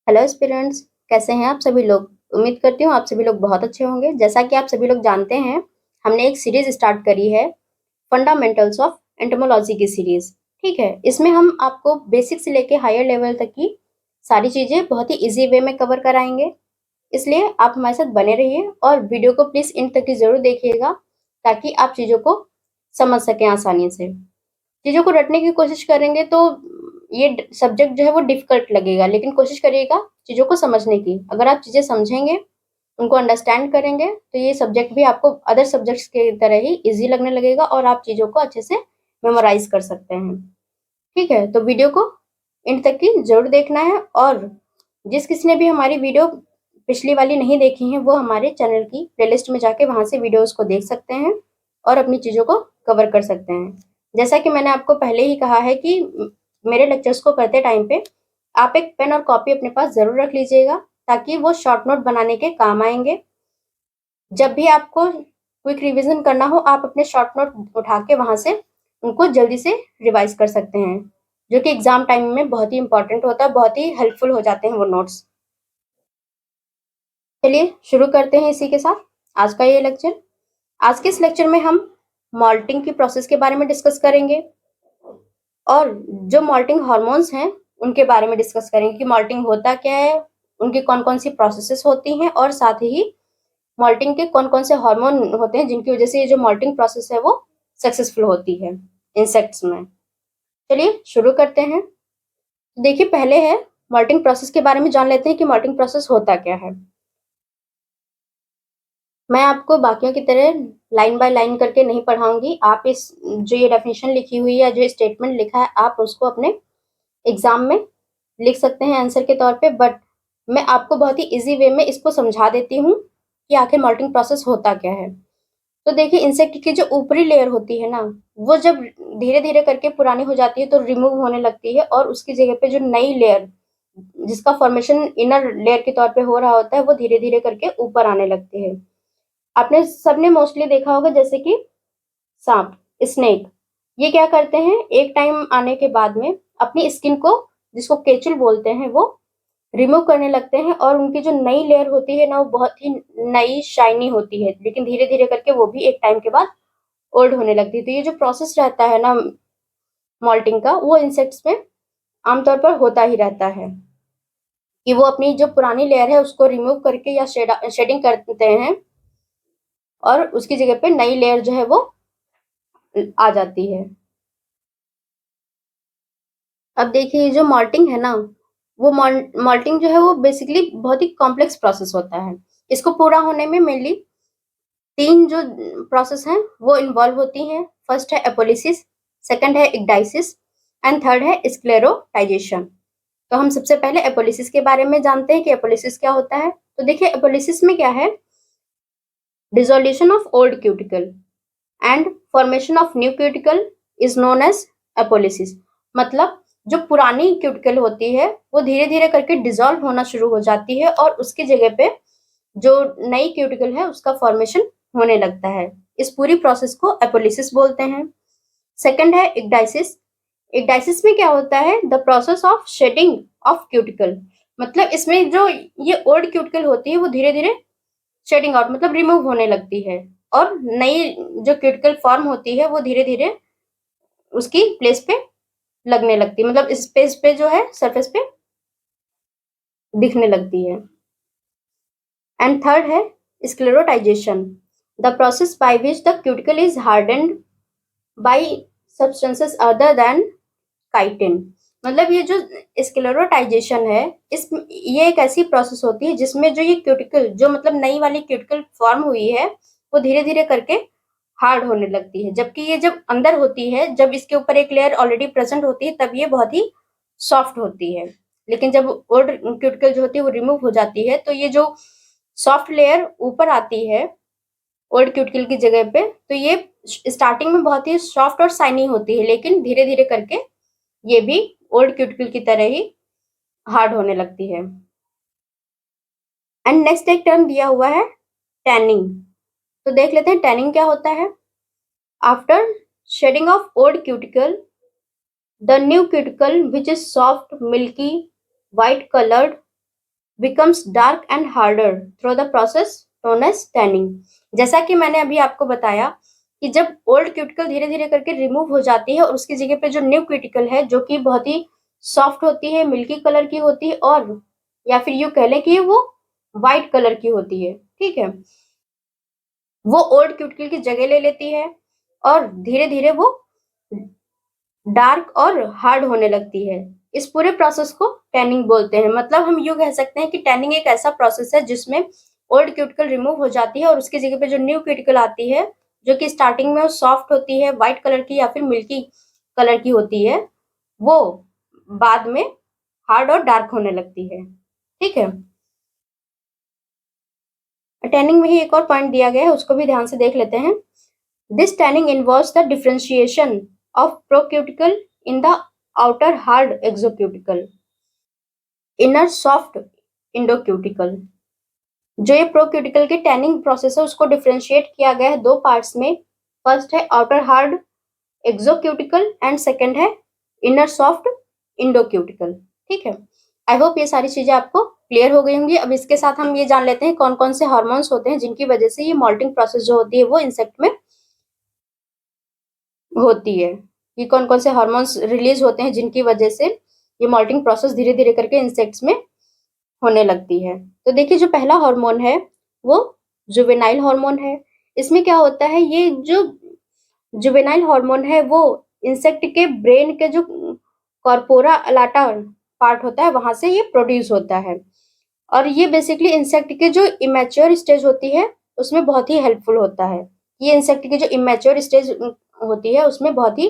Hello aspirants, कैसे हैं आप सभी लोग। उम्मीद करती हूँ आप सभी लोग बहुत अच्छे होंगे। जैसा कि आप सभी लोग जानते हैं, हमने एक सीरीज स्टार्ट करी है, फंडामेंटल्स ऑफ एंटोमोलॉजी की सीरीज। ठीक है, इसमें हम आपको बेसिक से लेके हायर लेवल तक की सारी चीजें बहुत ही इजी वे में कवर कराएंगे। इसलिए आप हमारे साथ बने रहिए और वीडियो को प्लीज इन तक की जरूर देखिएगा, ताकि आप चीजों को समझ सकें आसानी से। चीज़ों को रटने की कोशिश करेंगे तो ये सब्जेक्ट जो है वो डिफिकल्ट लगेगा, लेकिन कोशिश करिएगा चीज़ों को समझने की। अगर आप चीज़ें समझेंगे, उनको अंडरस्टैंड करेंगे, तो ये सब्जेक्ट भी आपको अदर सब्जेक्ट्स की तरह ही ईज़ी लगने लगेगा और आप चीज़ों को अच्छे से मेमोराइज कर सकते हैं। ठीक है, तो वीडियो को एंड तक की ज़रूर देखना है, और जिस किसी ने भी हमारी वीडियो पिछली वाली नहीं देखी है, वो हमारे चैनल की प्लेलिस्ट में जाके वहाँ से वीडियोज़ को देख सकते हैं और अपनी चीज़ों को कवर कर सकते हैं। जैसा कि मैंने आपको पहले ही कहा है कि मेरे लेक्चर्स को करते टाइम पे आप एक पेन और कॉपी अपने पास ज़रूर रख लीजिएगा, ताकि वो शॉर्ट नोट बनाने के काम आएँगे। जब भी आपको क्विक रिवीजन करना हो, आप अपने शॉर्ट नोट उठा के वहाँ से उनको जल्दी से रिवाइज कर सकते हैं, जो कि एग्जाम टाइम में बहुत ही इंपॉर्टेंट होता है, बहुत ही हेल्पफुल हो जाते हैं वो नोट्स। चलिए शुरू करते हैं इसी के साथ आज का ये लेक्चर। आज के इस लेक्चर में हम मॉल्टिंग की प्रोसेस के बारे में डिस्कस करेंगे, और जो मॉल्टिंग हार्मोन्स हैं उनके बारे में डिस्कस करेंगे कि मॉल्टिंग होता क्या है, उनकी कौन-कौन सी प्रोसेसेस होती हैं, और साथ ही मॉल्टिंग के कौन-कौन से हार्मोन होते हैं जिनकी वजह से ये जो मॉल्टिंग प्रोसेस है वो सक्सेसफुल होती है इंसेक्ट्स में। चलिए शुरू करते हैं। देखिए, पहले है मॉल्टिंग प्रोसेस के बारे में जान लेते हैं कि मॉल्टिंग प्रोसेस होता क्या है। मैं आपको बाकियों की तरह लाइन बाय लाइन करके नहीं पढ़ाऊंगी। आप इस जो ये डेफिनेशन लिखी हुई है, जो स्टेटमेंट लिखा है, आप उसको अपने एग्जाम में लिख सकते हैं आंसर के तौर पे, बट मैं आपको बहुत ही इजी वे में इसको समझा देती हूँ कि आखिर मॉल्टिंग प्रोसेस होता क्या है। तो देखिए, इंसेक्ट की जो ऊपरी लेयर होती है ना, वो जब धीरे धीरे करके पुरानी हो जाती है तो रिमूव होने लगती है, और उसकी जगह पे जो नई लेयर, जिसका फॉर्मेशन इनर लेयर के तौर पे हो रहा होता है, वो धीरे धीरे करके ऊपर आने लगती है। आपने सबने मोस्टली देखा होगा, जैसे कि सांप, स्नेक, ये क्या करते हैं, एक टाइम आने के बाद में अपनी स्किन को, जिसको केचुल बोलते हैं, वो रिमूव करने लगते हैं, और उनकी जो नई लेयर होती है ना, वो बहुत ही नई शाइनी होती है, लेकिन धीरे धीरे करके वो भी एक टाइम के बाद ओल्ड होने लगती है। तो ये जो प्रोसेस रहता है ना मॉल्टिंग का, वो इंसेक्ट्स में आमतौर पर होता ही रहता है कि वो अपनी जो पुरानी लेयर है उसको रिमूव करके या शेडिंग करते हैं, और उसकी जगह पे नई लेयर जो है वो आ जाती है। अब देखिए, जो मॉल्टिंग है ना, वो मॉल्टिंग जो है वो बेसिकली बहुत ही कॉम्प्लेक्स प्रोसेस होता है। इसको पूरा होने में मेनली 3 जो प्रोसेस हैं वो इन्वॉल्व होती हैं। फर्स्ट है एपोलिसिस, सेकंड है इक्डाइसिस, एंड थर्ड है स्क्लेरोटाइजेशन। तो हम सबसे पहले एपोलिसिस के बारे में जानते हैं कि एपोलिसिस क्या होता है। तो देखिए, एपोलिसिस में क्या है, dissolution of old cuticle and formation of new cuticle is known as apolysis. मतलब जो पुरानी क्यूटिकल होती है वो धीरे धीरे करके डिसॉल्व होना शुरू हो जाती है, और उसकी जगह पे जो नई क्यूटिकल है उसका फॉर्मेशन होने लगता है। इस पूरी प्रोसेस को एपोलिसिस बोलते हैं। सेकंड है इक्डाइसिस। इक्डाइसिस में क्या होता है, the process of shedding of cuticle. मतलब इसमें जो ये ओल्ड क्यूटिकल होती है वो धीरे धीरे शेडिंग आउट, मतलब रिमूव होने लगती है, और नई जो क्यूटिकल फॉर्म होती है वो धीरे धीरे उसकी प्लेस पे लगने लगती है, मतलब स्पेस पे जो है सरफेस पे दिखने लगती है। एंड थर्ड है sclerotization, the process by which the cuticle is hardened by substances other than chitin. मतलब ये जो स्क्लेरोटाइजेशन है, इस ये एक ऐसी प्रोसेस होती है जिसमें जो ये क्यूटिकल, जो मतलब नई वाली क्यूटिकल फॉर्म हुई है, वो धीरे धीरे करके हार्ड होने लगती है। जबकि ये जब अंदर होती है, जब इसके ऊपर एक लेयर ऑलरेडी प्रेजेंट होती है, तब ये बहुत ही सॉफ्ट होती है। लेकिन जब ओल्ड क्यूटिकल जो होती है वो रिमूव हो जाती है, तो ये जो सॉफ्ट लेयर ऊपर आती है ओल्ड क्यूटिकल की जगह पे, तो ये स्टार्टिंग में बहुत ही सॉफ्ट और शाइनी होती है, लेकिन धीरे धीरे करके ये भी ओल्ड क्यूटिकल की तरह ही हार्ड होने लगती है। एंड नेक्स्ट एक टर्म दिया हुआ है टैनिंग। तो देख लेते हैं टैनिंग क्या होता है। After shedding of old cuticle, the new cuticle which is soft, milky, white colored becomes dark and harder through the process known as tanning। जैसा कि मैंने अभी आपको बताया कि जब ओल्ड क्यूटिकल धीरे धीरे करके रिमूव हो जाती है और उसकी जगह पे जो न्यू क्यूटिकल है जो कि बहुत ही सॉफ्ट होती है, मिल्की कलर की होती है, और या फिर यूं कह लें कि वो व्हाइट कलर की होती है, ठीक है, वो ओल्ड क्यूटिकल की जगह ले लेती है और धीरे धीरे वो डार्क और हार्ड होने लगती है। इस पूरे प्रोसेस को टैनिंग बोलते हैं। मतलब हम यूं कह सकते हैं कि टैनिंग एक ऐसा प्रोसेस है जिसमें ओल्ड क्यूटिकल रिमूव हो जाती है और उसकी जगह पे जो न्यू क्यूटिकल आती है जो कि स्टार्टिंग में सॉफ्ट होती है, व्हाइट कलर की या फिर मिल्की कलर की होती है, वो बाद में हार्ड और डार्क होने लगती है, ठीक है। टैनिंग में ही एक और पॉइंट दिया गया है, उसको भी ध्यान से देख लेते हैं। This tanning involves the differentiation of procuticle in the outer hard exocuticle, inner soft endocuticle। जो ये प्रोक्यूटिकल के टैनिंग प्रोसेस है उसको डिफरेंशिएट किया गया है दो पार्ट्स में। फर्स्ट है आउटर हार्ड एक्सोक्यूटिकल एंड सेकंड है इनर सॉफ्ट इंडोक्यूटिकल, ठीक है। आई होप ये सारी चीजें आपको क्लियर हो गई होंगी। अब इसके साथ हम ये जान लेते हैं कौन कौन से हार्मोन्स होते हैं जिनकी वजह से ये मॉल्टिंग प्रोसेस जो होती है वो इंसेक्ट में होती है, कि कौन कौन से हार्मोन्स रिलीज होते हैं जिनकी वजह से ये मॉल्टिंग प्रोसेस धीरे धीरे करके इंसेक्ट्स में होने लगती है। तो देखिए जो पहला हार्मोन है वो जुवेनाइल हार्मोन है। इसमें क्या होता है, ये जो जुवेनाइल हार्मोन है वो इंसेक्ट के ब्रेन के जो कॉर्पोरा अलाटा पार्ट होता है वहां से ये प्रोड्यूस होता है और ये बेसिकली इंसेक्ट के जो इमेच्योर स्टेज होती है उसमें बहुत ही हेल्पफुल होता है। ये इंसेक्ट की जो इमेच्योर स्टेज होती है उसमें बहुत ही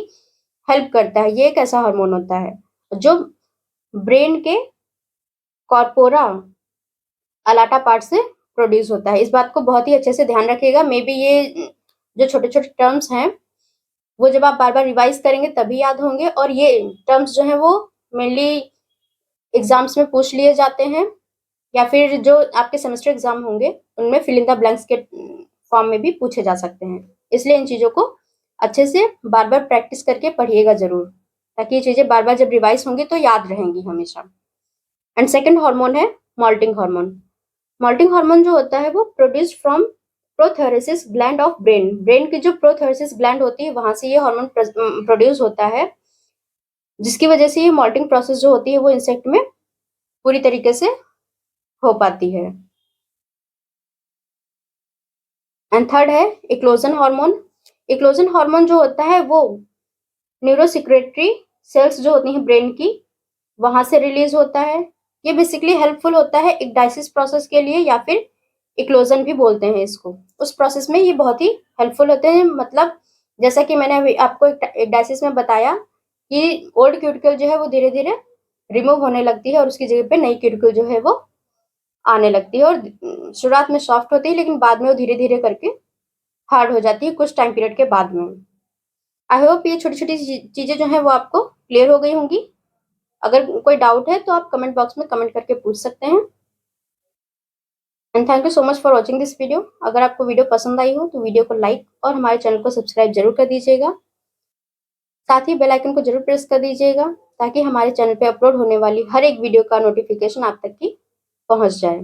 हेल्प करता है। ये एक ऐसा हार्मोन होता है जो ब्रेन के कॉर्पोरा अलाटा पार्ट से प्रोड्यूस होता है। इस बात को बहुत ही अच्छे से ध्यान रखिएगा। मे बी ये जो छोटे छोटे टर्म्स हैं वो जब आप बार बार रिवाइज करेंगे तभी याद होंगे, और ये टर्म्स जो है वो मेनली एग्जाम्स में पूछ लिए जाते हैं या फिर जो आपके सेमेस्टर एग्जाम होंगे उनमें फिल इन द ब्लैंक्स के फॉर्म में भी पूछे जा सकते हैं। इसलिए इन चीजों को अच्छे से बार बार प्रैक्टिस करके पढ़िएगा जरूर, ताकि ये चीजें बार बार जब रिवाइज होंगी तो याद रहेंगी हमेशा। एंड सेकेंड हार्मोन है मॉल्टिंग हार्मोन। मॉल्टिंग हार्मोन जो होता है वो produced from prothoracic gland of brain. Brain की जो प्रोथेरेसिस ग्लैंड होती है वहां से ये हार्मोन प्रोड्यूस होता है, जिसकी वजह से ये मॉल्टिंग प्रोसेस जो होती है वो इंसेक्ट में पूरी तरीके से हो पाती है। एंड थर्ड है इक्लोजन हार्मोन। इक्लोजन हार्मोन जो होता है वो न्यूरोसिक्रेटरी सेल्स जो होती हैं ब्रेन की वहां से रिलीज होता है। ये बेसिकली हेल्पफुल होता है एक डाइसिस प्रोसेस के लिए, या फिर इक्लोजन भी बोलते हैं इसको। उस प्रोसेस में ये बहुत ही हेल्पफुल होते हैं। मतलब जैसा कि मैंने अभी आपको एक डाइसिस में बताया कि ओल्ड क्यूटिकल जो है वो धीरे धीरे रिमूव होने लगती है और उसकी जगह पे नई क्यूटिकल जो है वो आने लगती है, और शुरुआत में सॉफ्ट होती है लेकिन बाद में वो धीरे धीरे करके हार्ड हो जाती है कुछ टाइम पीरियड के बाद में। आई होप ये छोटी छोटी चीजें जो है वो आपको क्लियर हो गई होंगी। अगर कोई डाउट है तो आप कमेंट बॉक्स में कमेंट करके पूछ सकते हैं। And thank you so much for watching this video. अगर आपको वीडियो पसंद आई हो तो वीडियो को लाइक और हमारे चैनल को सब्सक्राइब जरूर कर दीजिएगा। साथ ही बेल आइकन को जरूर प्रेस कर दीजिएगा ताकि हमारे चैनल पे अपलोड होने वाली हर एक वीडियो का नोटिफिकेशन आप तक की पहुंच जाए।